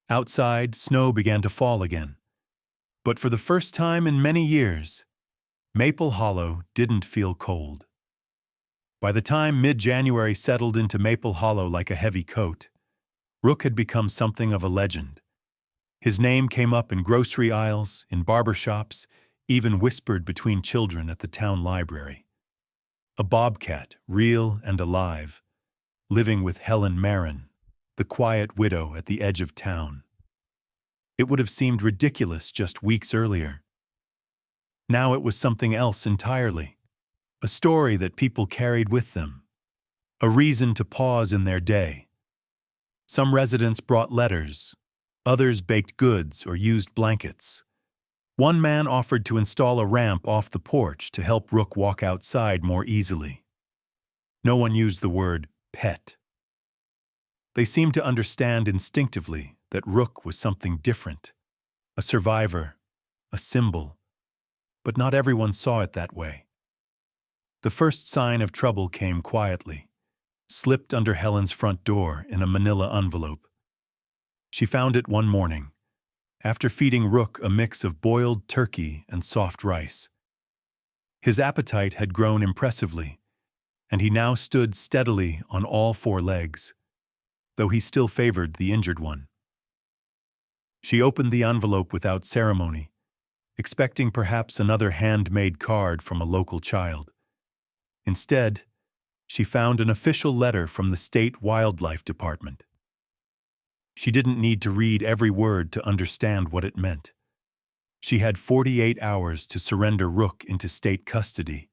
Outside, snow began to fall again. But for the first time in many years, Maple Hollow didn't feel cold. By the time mid-January settled into Maple Hollow like a heavy coat, Rook had become something of a legend. His name came up in grocery aisles, in barber shops, even whispered between children at the town library. A bobcat, real and alive, living with Helen Maren, the quiet widow at the edge of town. It would have seemed ridiculous just weeks earlier. Now it was something else entirely. A story that people carried with them. A reason to pause in their day. Some residents brought letters. Others baked goods or used blankets. One man offered to install a ramp off the porch to help Rook walk outside more easily. No one used the word pet. They seemed to understand instinctively that Rook was something different, a survivor, a symbol, but not everyone saw it that way. The first sign of trouble came quietly, slipped under Helen's front door in a manila envelope. She found it one morning, after feeding Rook a mix of boiled turkey and soft rice. His appetite had grown impressively, and he now stood steadily on all four legs, though he still favored the injured one. She opened the envelope without ceremony, expecting perhaps another handmade card from a local child. Instead, she found an official letter from the state wildlife department. She didn't need to read every word to understand what it meant. She had 48 hours to surrender Rook into state custody.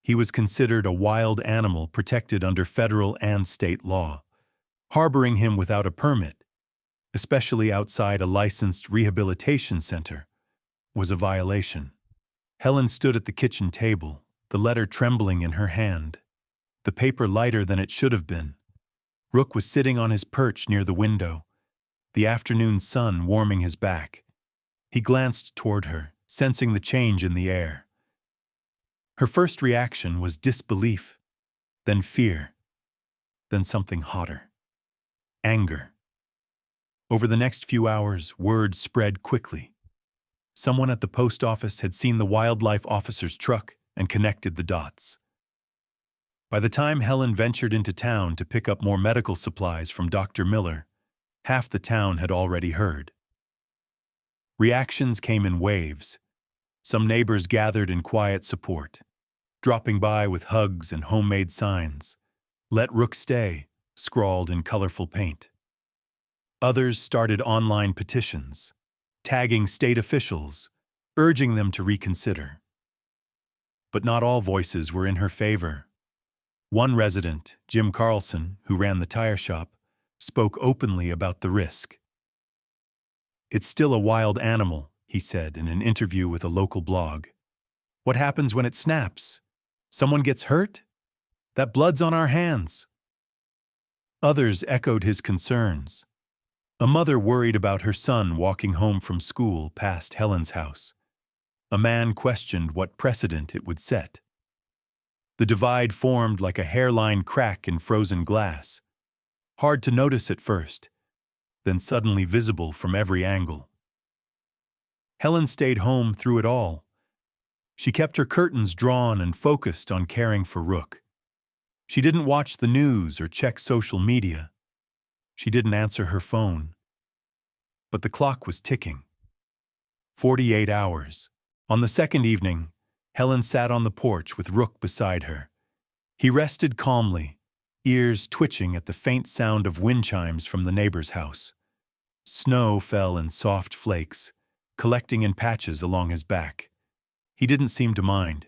He was considered a wild animal protected under federal and state law. Harboring him without a permit, especially outside a licensed rehabilitation center, was a violation. Helen stood at the kitchen table, the letter trembling in her hand, the paper lighter than it should have been. Rook was sitting on his perch near the window, the afternoon sun warming his back. He glanced toward her, sensing the change in the air. Her first reaction was disbelief, then fear, then something hotter. Anger. Over the next few hours, word spread quickly. Someone at the post office had seen the wildlife officer's truck and connected the dots. By the time Helen ventured into town to pick up more medical supplies from Dr. Miller, half the town had already heard. Reactions came in waves. Some neighbors gathered in quiet support, dropping by with hugs and homemade signs. "Let Rook stay," scrawled in colorful paint. Others started online petitions, tagging state officials, urging them to reconsider. But not all voices were in her favor. One resident, Jim Carlson, who ran the tire shop, spoke openly about the risk. "It's still a wild animal," he said in an interview with a local blog. "What happens when it snaps? Someone gets hurt? That blood's on our hands." Others echoed his concerns. A mother worried about her son walking home from school past Helen's house. A man questioned what precedent it would set. The divide formed like a hairline crack in frozen glass, hard to notice at first, then suddenly visible from every angle. Helen stayed home through it all. She kept her curtains drawn and focused on caring for Rook. She didn't watch the news or check social media. She didn't answer her phone. But the clock was ticking. 48 hours. On the second evening, Helen sat on the porch with Rook beside her. He rested calmly, ears twitching at the faint sound of wind chimes from the neighbor's house. Snow fell in soft flakes, collecting in patches along his back. He didn't seem to mind.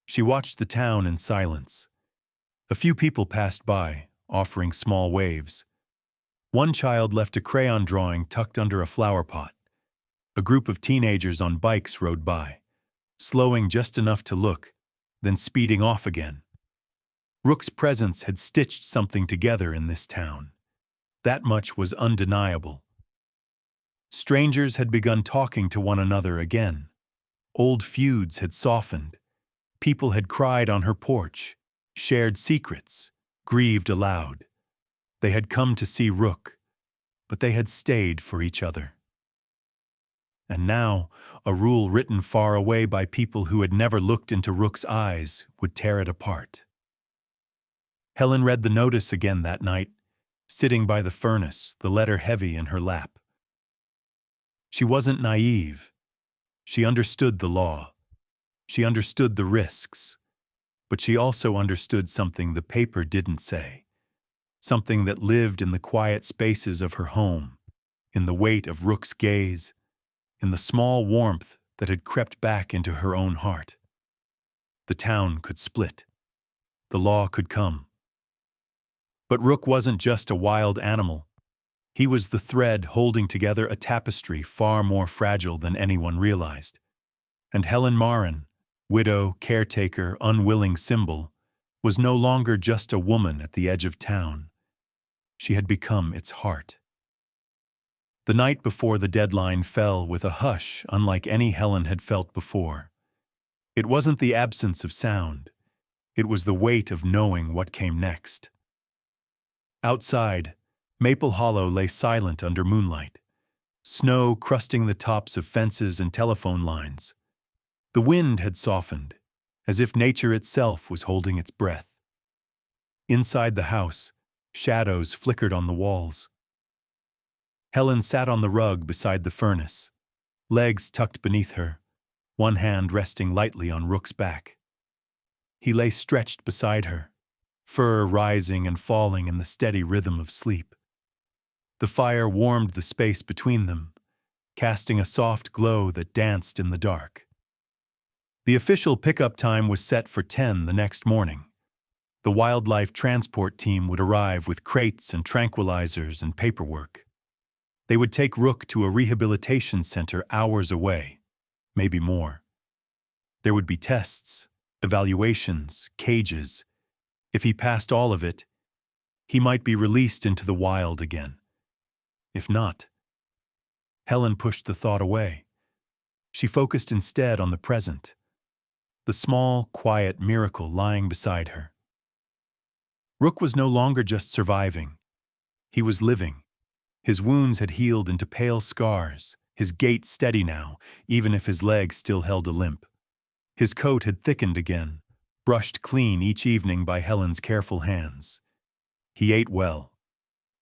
She watched the town in silence. A few people passed by, offering small waves. One child left a crayon drawing tucked under a flower pot. A group of teenagers on bikes rode by, slowing just enough to look, then speeding off again. Rook's presence had stitched something together in this town. That much was undeniable. Strangers had begun talking to one another again. Old feuds had softened. People had cried on her porch, shared secrets, grieved aloud. They had come to see Rook, but they had stayed for each other. And now, a rule written far away by people who had never looked into Rook's eyes would tear it apart. Helen read the notice again that night, sitting by the furnace, the letter heavy in her lap. She wasn't naive. She understood the law. She understood the risks. But she also understood something the paper didn't say. Something that lived in the quiet spaces of her home, in the weight of Rook's gaze, in the small warmth that had crept back into her own heart. The town could split. The law could come. But Rook wasn't just a wild animal. He was the thread holding together a tapestry far more fragile than anyone realized. And Helen Maren, widow, caretaker, unwilling symbol, was no longer just a woman at the edge of town. She had become its heart. The night before the deadline fell with a hush unlike any Helen had felt before. It wasn't the absence of sound. It was the weight of knowing what came next. Outside, Maple Hollow lay silent under moonlight, snow crusting the tops of fences and telephone lines. The wind had softened, as if nature itself was holding its breath. Inside the house, shadows flickered on the walls. Helen sat on the rug beside the furnace, legs tucked beneath her, one hand resting lightly on Rook's back. He lay stretched beside her, fur rising and falling in the steady rhythm of sleep. The fire warmed the space between them, casting a soft glow that danced in the dark. The official pickup time was set for 10 the next morning. The wildlife transport team would arrive with crates and tranquilizers and paperwork. They would take Rook to a rehabilitation center hours away, maybe more. There would be tests, evaluations, cages. If he passed all of it, he might be released into the wild again. If not, Helen pushed the thought away. She focused instead on the present, the small, quiet miracle lying beside her. Rook was no longer just surviving. He was living. His wounds had healed into pale scars, his gait steady now, even if his legs still held a limp. His coat had thickened again, brushed clean each evening by Helen's careful hands. He ate well.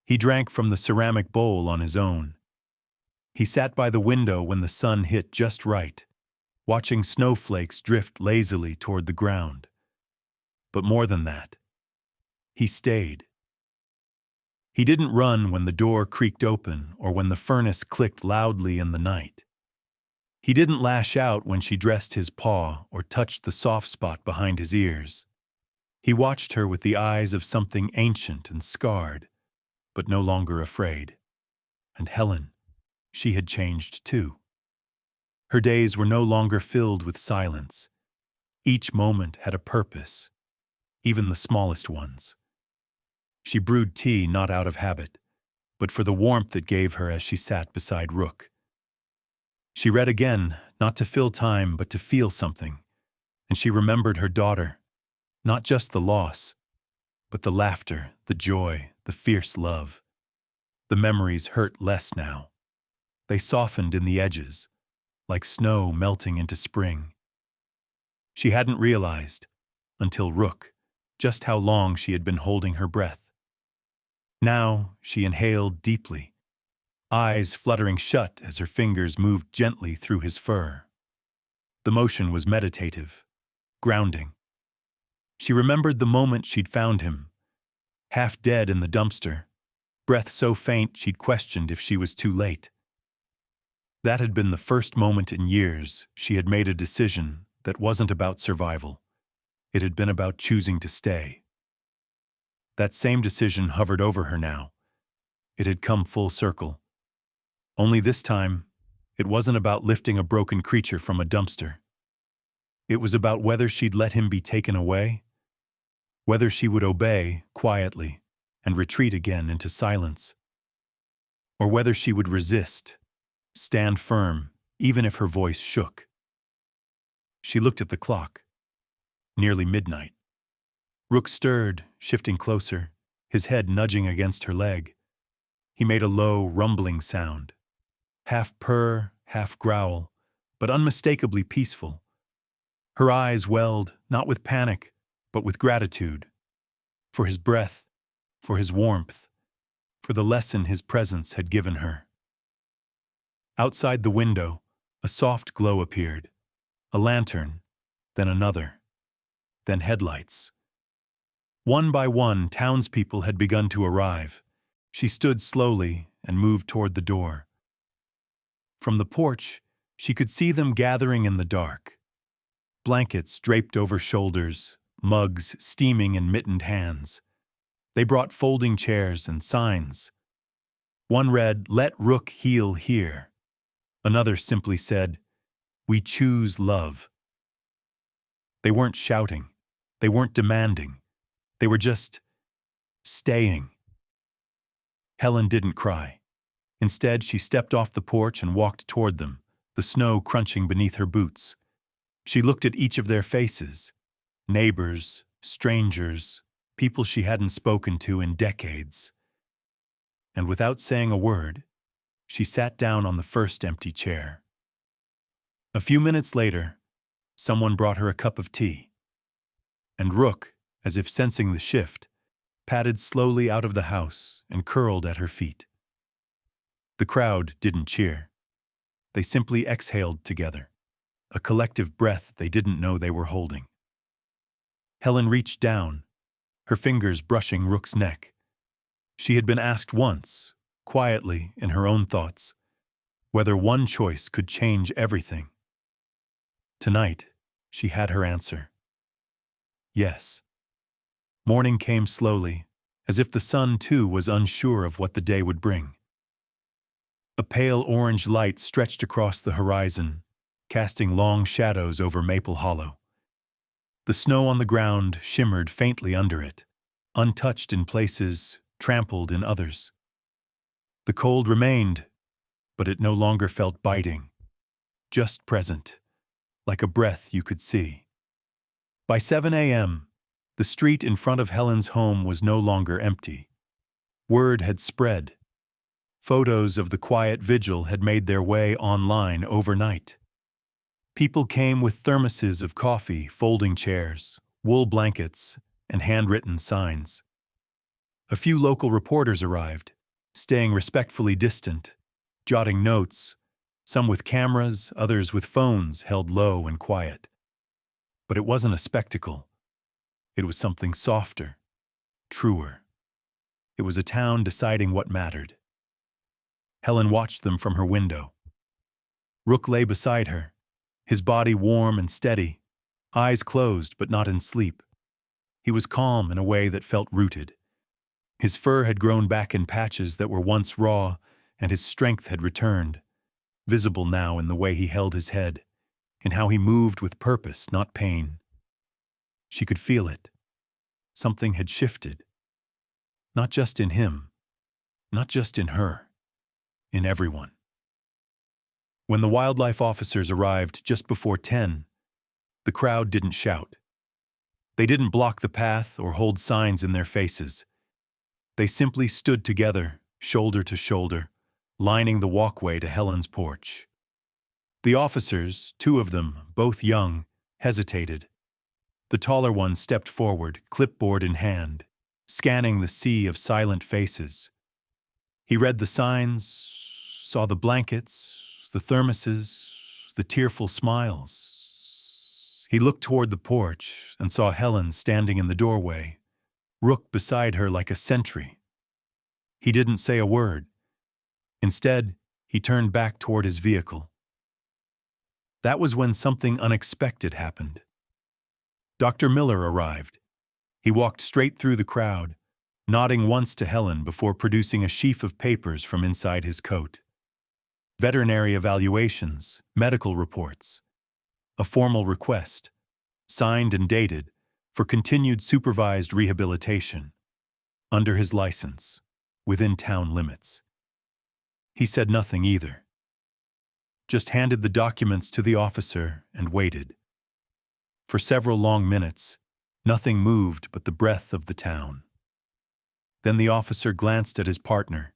He drank from the ceramic bowl on his own. He sat by the window when the sun hit just right, watching snowflakes drift lazily toward the ground. But more than that, he stayed. He didn't run when the door creaked open or when the furnace clicked loudly in the night. He didn't lash out when she dressed his paw or touched the soft spot behind his ears. He watched her with the eyes of something ancient and scarred, but no longer afraid. And Helen, she had changed too. Her days were no longer filled with silence. Each moment had a purpose, even the smallest ones. She brewed tea not out of habit, but for the warmth it gave her as she sat beside Rook. She read again, not to fill time, but to feel something, and she remembered her daughter, not just the loss, but the laughter, the joy, the fierce love. The memories hurt less now. They softened in the edges, like snow melting into spring. She hadn't realized, until Rook, just how long she had been holding her breath. Now she inhaled deeply, eyes fluttering shut as her fingers moved gently through his fur. The motion was meditative, grounding. She remembered the moment she'd found him, half dead in the dumpster, breath so faint she'd questioned if she was too late. That had been the first moment in years she had made a decision that wasn't about survival. It had been about choosing to stay. That same decision hovered over her now. It had come full circle. Only this time, it wasn't about lifting a broken creature from a dumpster. It was about whether she'd let him be taken away, whether she would obey quietly and retreat again into silence, or whether she would resist, stand firm, even if her voice shook. She looked at the clock. Nearly midnight. Rook stirred, shifting closer, his head nudging against her leg. He made a low, rumbling sound, half purr, half growl, but unmistakably peaceful. Her eyes welled, not with panic, but with gratitude. For his breath, for his warmth, for the lesson his presence had given her. Outside the window, a soft glow appeared. A lantern, then another, then headlights. One by one, townspeople had begun to arrive. She stood slowly and moved toward the door. From the porch, she could see them gathering in the dark. Blankets draped over shoulders, mugs steaming in mittened hands. They brought folding chairs and signs. One read, "Let Rook heal here." Another simply said, "We choose love." They weren't shouting. They weren't demanding. They were just staying. Helen didn't cry. Instead, she stepped off the porch and walked toward them, the snow crunching beneath her boots. She looked at each of their faces, neighbors, strangers, people she hadn't spoken to in decades. And without saying a word, she sat down on the first empty chair. A few minutes later, someone brought her a cup of tea. And Rook, as if sensing the shift, padded slowly out of the house and curled at her feet. The crowd didn't cheer. They simply exhaled together, a collective breath they didn't know they were holding. Helen reached down, her fingers brushing Rook's neck. She had been asked once, quietly in her own thoughts, whether one choice could change everything. Tonight, she had her answer. Yes. Morning came slowly, as if the sun too was unsure of what the day would bring. A pale orange light stretched across the horizon, casting long shadows over Maple Hollow. The snow on the ground shimmered faintly under it, untouched in places, trampled in others. The cold remained, but it no longer felt biting, just present, like a breath you could see. By 7 a.m., the street in front of Helen's home was no longer empty. Word had spread. Photos of the quiet vigil had made their way online overnight. People came with thermoses of coffee, folding chairs, wool blankets, and handwritten signs. A few local reporters arrived, staying respectfully distant, jotting notes, some with cameras, others with phones held low and quiet. But it wasn't a spectacle. It was something softer, truer. It was a town deciding what mattered. Helen watched them from her window. Rook lay beside her, his body warm and steady, eyes closed but not in sleep. He was calm in a way that felt rooted. His fur had grown back in patches that were once raw, and his strength had returned, visible now in the way he held his head, in how he moved with purpose, not pain. She could feel it. Something had shifted. Not just in him, not just in her, in everyone. When the wildlife officers arrived just before 10, the crowd didn't shout. They didn't block the path or hold signs in their faces. They simply stood together, shoulder to shoulder, lining the walkway to Helen's porch. The officers, 2 of them, both young, hesitated. The taller one stepped forward, clipboard in hand, scanning the sea of silent faces. He read the signs, saw the blankets, the thermoses, the tearful smiles. He looked toward the porch and saw Helen standing in the doorway, Rook beside her like a sentry. He didn't say a word. Instead, he turned back toward his vehicle. That was when something unexpected happened. Dr. Miller arrived. He walked straight through the crowd, nodding once to Helen before producing a sheaf of papers from inside his coat. Veterinary evaluations, medical reports, a formal request, signed and dated, for continued supervised rehabilitation, under his license, within town limits. He said nothing either, just handed the documents to the officer and waited. For several long minutes, nothing moved but the breath of the town. Then the officer glanced at his partner,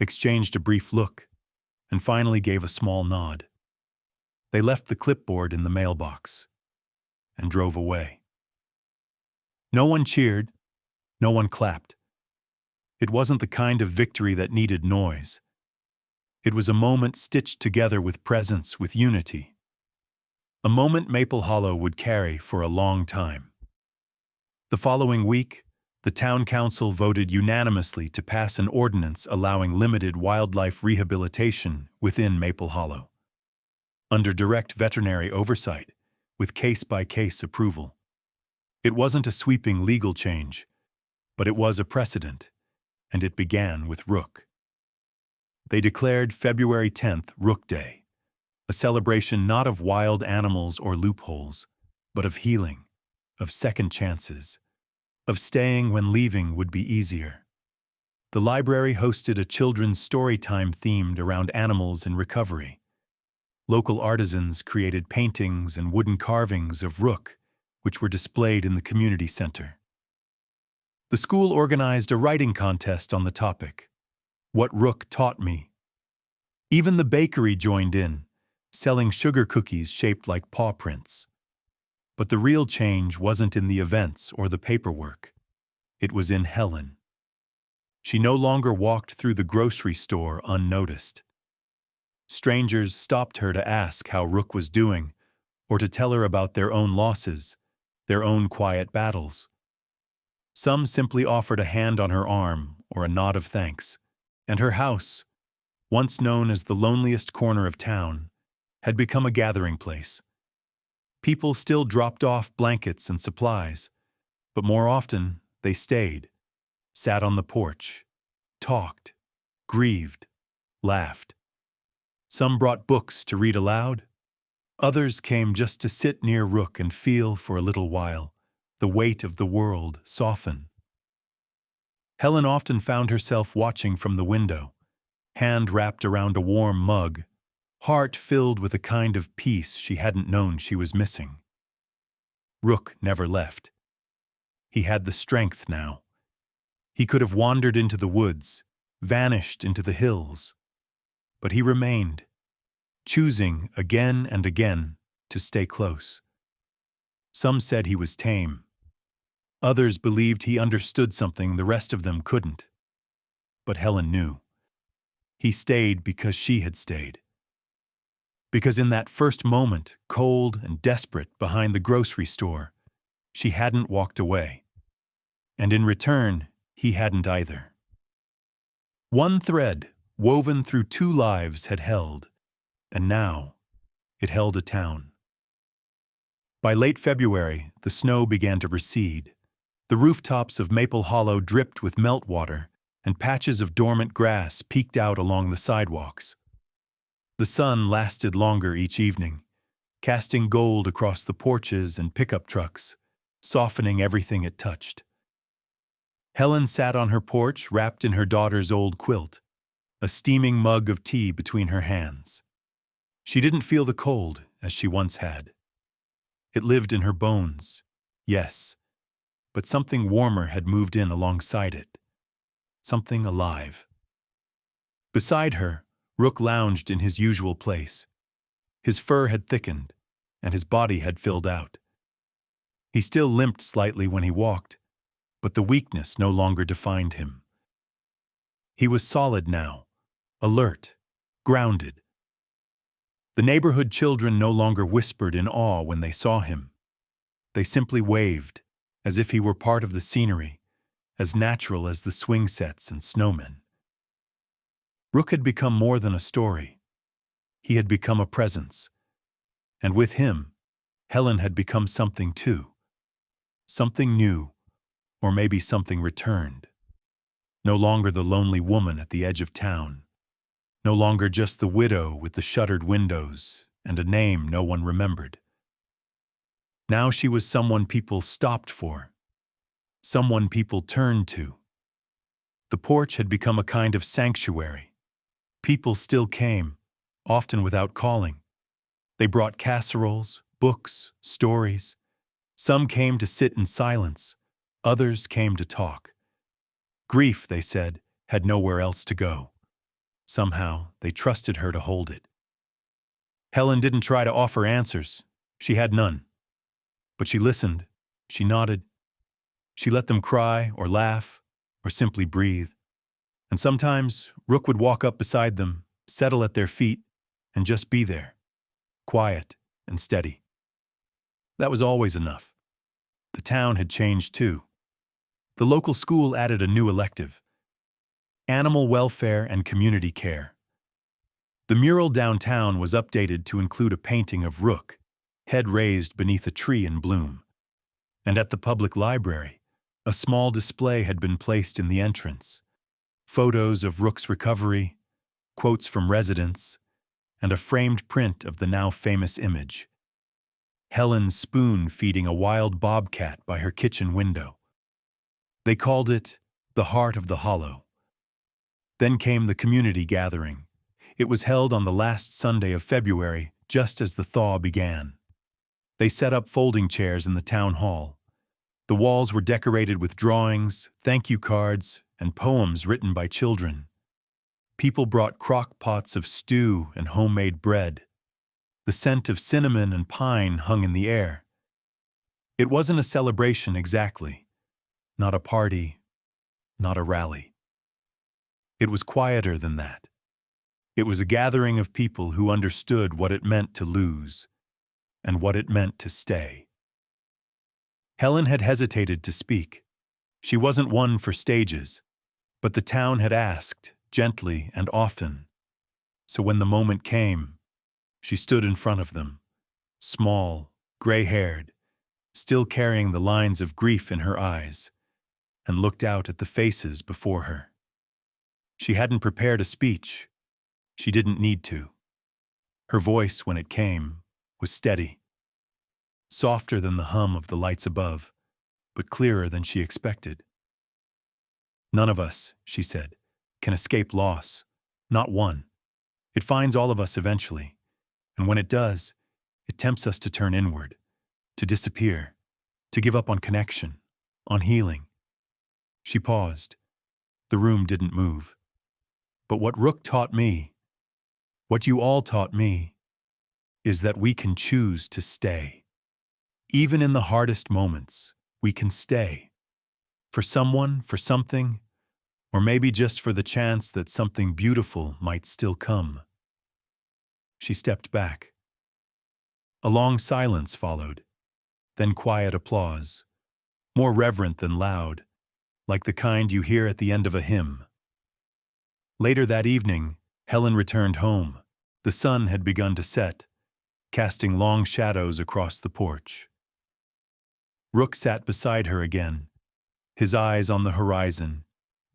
exchanged a brief look, and finally gave a small nod. They left the clipboard in the mailbox and drove away. No one cheered, no one clapped. It wasn't the kind of victory that needed noise. It was a moment stitched together with presence, with unity. A moment Maple Hollow would carry for a long time. The following week, the town council voted unanimously to pass an ordinance allowing limited wildlife rehabilitation within Maple Hollow, under direct veterinary oversight, with case-by-case approval. It wasn't a sweeping legal change, but it was a precedent, and it began with Rook. They declared February 10th Rook Day, a celebration not of wild animals or loopholes, but of healing, of second chances, of staying when leaving would be easier. The library hosted a children's story time themed around animals in recovery. Local artisans created paintings and wooden carvings of Rook, which were displayed in the community center. The school organized a writing contest on the topic, What Rook Taught Me. Even the bakery joined in, selling sugar cookies shaped like paw prints. But the real change wasn't in the events or the paperwork. It was in Helen. She no longer walked through the grocery store unnoticed. Strangers stopped her to ask how Rook was doing, or to tell her about their own losses, their own quiet battles. Some simply offered a hand on her arm or a nod of thanks, and her house, once known as the loneliest corner of town, had become a gathering place. People still dropped off blankets and supplies, but more often they stayed, sat on the porch, talked, grieved, laughed. Some brought books to read aloud. Others came just to sit near Rook and feel for a little while the weight of the world soften. Helen often found herself watching from the window, hand wrapped around a warm mug, heart filled with a kind of peace she hadn't known she was missing. Rook never left. He had the strength now. He could have wandered into the woods, vanished into the hills. But he remained, choosing again and again to stay close. Some said he was tame. Others believed he understood something the rest of them couldn't. But Helen knew. He stayed because she had stayed. Because in that first moment, cold and desperate behind the grocery store, she hadn't walked away. And in return, he hadn't either. One thread, woven through two lives, had held, and now it held a town. By late February, the snow began to recede. The rooftops of Maple Hollow dripped with meltwater, and patches of dormant grass peeked out along the sidewalks. The sun lasted longer each evening, casting gold across the porches and pickup trucks, softening everything it touched. Helen sat on her porch wrapped in her daughter's old quilt, a steaming mug of tea between her hands. She didn't feel the cold as she once had. It lived in her bones, yes, but something warmer had moved in alongside it, something alive. Beside her, Rook lounged in his usual place. His fur had thickened, and his body had filled out. He still limped slightly when he walked, but the weakness no longer defined him. He was solid now, alert, grounded. The neighborhood children no longer whispered in awe when they saw him. They simply waved, as if he were part of the scenery, as natural as the swing sets and snowmen. Rook had become more than a story. He had become a presence. And with him, Helen had become something too. Something new, or maybe something returned. No longer the lonely woman at the edge of town. No longer just the widow with the shuttered windows and a name no one remembered. Now she was someone people stopped for. Someone people turned to. The porch had become a kind of sanctuary. People still came, often without calling. They brought casseroles, books, stories. Some came to sit in silence. Others came to talk. Grief, they said, had nowhere else to go. Somehow, they trusted her to hold it. Helen didn't try to offer answers. She had none. But she listened. She nodded. She let them cry or laugh or simply breathe. And sometimes Rook would walk up beside them, settle at their feet, and just be there, quiet and steady. That was always enough. The town had changed too. The local school added a new elective: animal welfare and community care. The mural downtown was updated to include a painting of Rook, head raised beneath a tree in bloom. And at the public library, a small display had been placed in the entrance: photos of Rook's recovery, quotes from residents, and a framed print of the now famous image: Helen spoon-feeding a wild bobcat by her kitchen window. They called it the Heart of the Hollow. Then came the community gathering. It was held on the last Sunday of February, just as the thaw began. They set up folding chairs in the town hall. The walls were decorated with drawings, thank you cards, and poems written by children. People brought crock pots of stew and homemade bread. The scent of cinnamon and pine hung in the air. It wasn't a celebration exactly, not a party, not a rally. It was quieter than that. It was a gathering of people who understood what it meant to lose and what it meant to stay. Helen had hesitated to speak. She wasn't one for stages, but the town had asked, gently and often. So when the moment came, she stood in front of them, small, gray-haired, still carrying the lines of grief in her eyes, and looked out at the faces before her. She hadn't prepared a speech. She didn't need to. Her voice, when it came, was steady, softer than the hum of the lights above, but clearer than she expected. "None of us," she said, "can escape loss. Not one. It finds all of us eventually. And when it does, it tempts us to turn inward, to disappear, to give up on connection, on healing." She paused. The room didn't move. "But what Rook taught me, what you all taught me, is that we can choose to stay. Even in the hardest moments, we can stay. For someone, for something, or maybe just for the chance that something beautiful might still come." She stepped back. A long silence followed, then quiet applause, more reverent than loud, like the kind you hear at the end of a hymn. Later that evening, Helen returned home. The sun had begun to set, casting long shadows across the porch. Rook sat beside her again, his eyes on the horizon,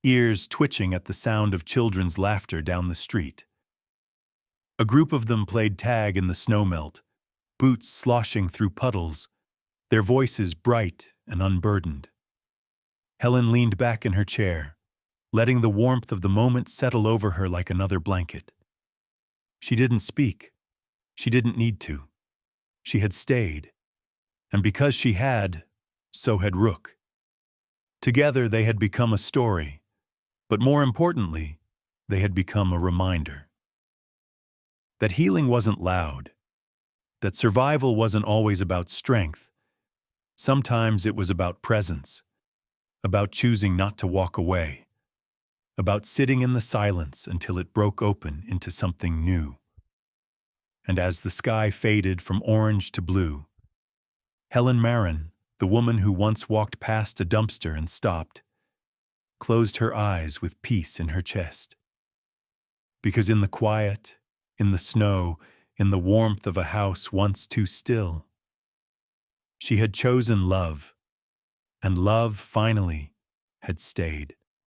ears twitching at the sound of children's laughter down the street. A group of them played tag in the snowmelt, boots sloshing through puddles, their voices bright and unburdened. Helen leaned back in her chair, letting the warmth of the moment settle over her like another blanket. She didn't speak. She didn't need to. She had stayed. And because she had, so had Rook. Together they had become a story, but more importantly, they had become a reminder. That healing wasn't loud. That survival wasn't always about strength. Sometimes it was about presence, about choosing not to walk away, about sitting in the silence until it broke open into something new. And as the sky faded from orange to blue, Helen Maren, the woman who once walked past a dumpster and stopped, closed her eyes with peace in her chest. Because in the quiet, in the snow, in the warmth of a house once too still, she had chosen love, and love finally had stayed.